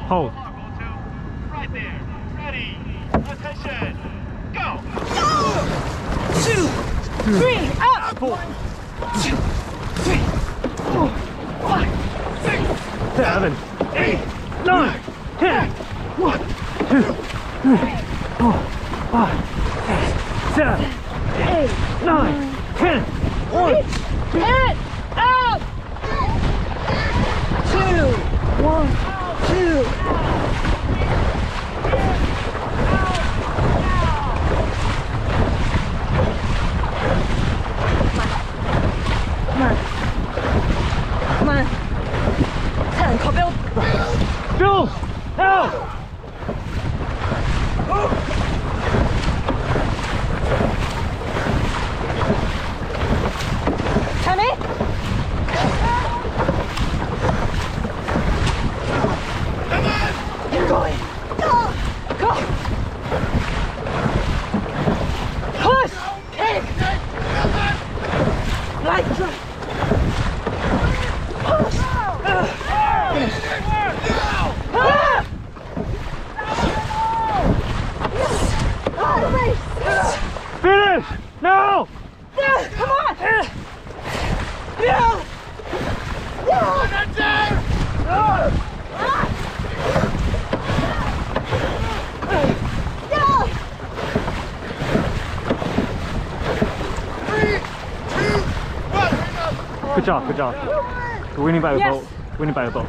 Hold. Right there. Ready. Attention. Go. 2, 3, up. 4, 2, 3, 4, 5, 6, 7, 8, 9, 10. 1, 2, 3, 4, 5, 6, 7, 8, 9, 10. 1, 2, and up. 2, 1, 2. Come on. 菜很靠标。 Bill! Out! Timmy? Come on. You're going. Go. Go. Push. Kick. Light drive. Push. Finish. Ah! Oh, race. Finish! No! Yeah, come on. Yeah. Yeah. That's it. Yeah. 3, 2, 1. Good job, good job. Winning by a Yes. vote. Winning by a vote.